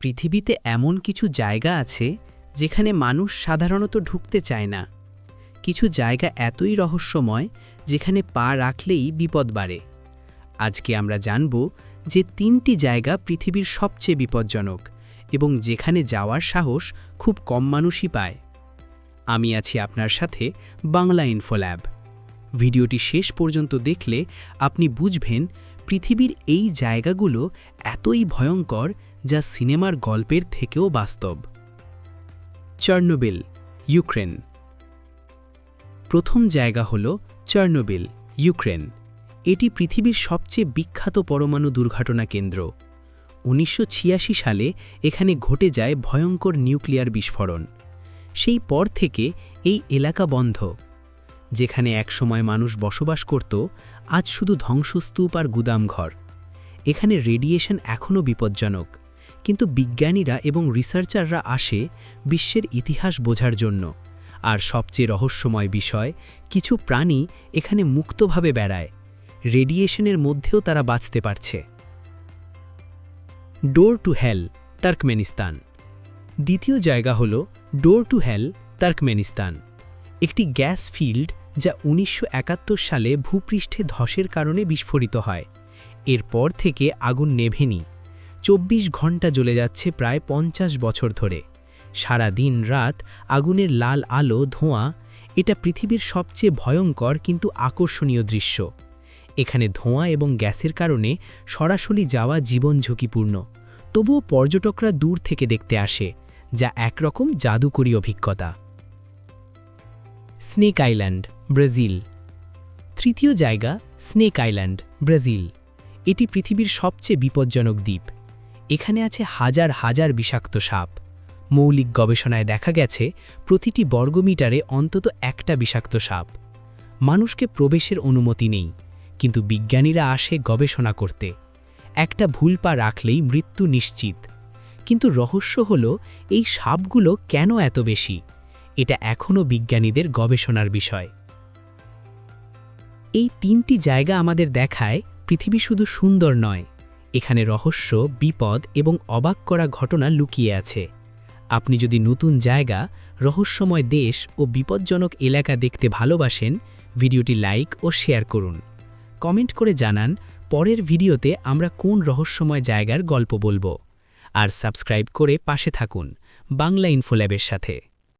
পৃথিবীতে এমন কিছু জায়গা আছে যেখানে মানুষ সাধারণত ঢুকতে চায় না। কিছু জায়গা এতই রহস্যময় যেখানে পা রাখলেই বিপদ বাড়ে। আজকে আমরা জানব যে 3টি জায়গা পৃথিবীর সবচেয়ে বিপজ্জনক এবং যেখানে যাওয়ার সাহস খুব কম মানুষই পায়। আমি আছি আপনার সাথে বাংলা ইনফোল্যাব। ভিডিওটি শেষ পর্যন্ত দেখলে আপনি বুঝবেন পৃথিবীর এই জায়গাগুলো এতই ভয়ঙ্কর যা সিনেমার গল্পের থেকেও বাস্তব। চার্নোবিল, ইউক্রেন। প্রথম জায়গা হল চার্নোবিল, ইউক্রেন। এটি পৃথিবীর সবচেয়ে বিখ্যাত পরমাণু দুর্ঘটনা কেন্দ্র। 1986 সালে এখানে ঘটে যায় ভয়ঙ্কর নিউক্লিয়ার বিস্ফোরণ। সেই পর থেকে এই এলাকা বন্ধ। যেখানে একসময় মানুষ বসবাস করত, আজ শুধু ধ্বংসস্তূপ আর গুদামঘর। এখানে রেডিয়েশন এখনও বিপজ্জনক, কিন্তু বিজ্ঞানীরা এবং রিসার্চাররা আসে বিশ্বের ইতিহাস বোঝার জন্য। আর সবচেয়ে রহস্যময় বিষয়, কিছু প্রাণী এখানে মুক্তভাবে বেড়ায়। রেডিয়েশনের মধ্যেও তারা বাঁচতে পারছে। Door to hell, Turkmenistan. দ্বিতীয় জায়গা হল ডোর টু হেল, তুর্কমেনিস্তান। একটি গ্যাস ফিল্ড যা 1971 সালে ভূপৃষ্ঠে ধসের কারণে বিস্ফোরিত হয়। এরপর থেকে আগুন নেভেনি। 24 ঘন্টা জ্বলে যাচ্ছে প্রায় 50 বছর ধরে। সারা দিন রাত আগুনের লাল আলো, ধোঁয়া। এটা পৃথিবীর সবচেয়ে ভয়ঙ্কর কিন্তু আকর্ষণীয় দৃশ্য। এখানে ধোঁয়া এবং গ্যাসের কারণে সরাসরি যাওয়া জীবন ঝুঁকিপূর্ণ। তবুও পর্যটকরা দূর থেকে দেখতে আসে, যা একরকম জাদুকরী অভিজ্ঞতা। Snake island, Brazil. তৃতীয় জায়গা স্নেক আইল্যান্ড, ব্রাজিল। এটি পৃথিবীর সবচেয়ে বিপজ্জনক দ্বীপ। এখানে আছে হাজার হাজার বিষাক্ত সাপ। মৌলিক গবেষণায় দেখা গেছে প্রতিটি বর্গমিটারে অন্তত একটা বিষাক্ত সাপ। মানুষকে প্রবেশের অনুমতি নেই, কিন্তু বিজ্ঞানীরা আসে গবেষণা করতে। একটা ভুল পা রাখলেই মৃত্যু নিশ্চিত। কিন্তু রহস্য হল এই সাপগুলো কেন এত বেশি? এটা এখনও বিজ্ঞানীদের গবেষণার বিষয়। এই 3টি জায়গা আমাদের দেখায় পৃথিবী শুধু সুন্দর নয়, এখানে রহস্য, বিপদ এবং অবাক করা ঘটনা লুকিয়ে আছে। আপনি যদি নতুন জায়গা, রহস্যময় দেশ ও বিপজ্জনক এলাকা দেখতে ভালোবাসেন, ভিডিওটি লাইক ও শেয়ার করুন। কমেন্ট করে জানান পরের ভিডিওতে আমরা কোন রহস্যময় জায়গার গল্প বলবো। আর সাবস্ক্রাইব করে পাশে থাকুন বাংলা ইনফোল্যাবের সাথে।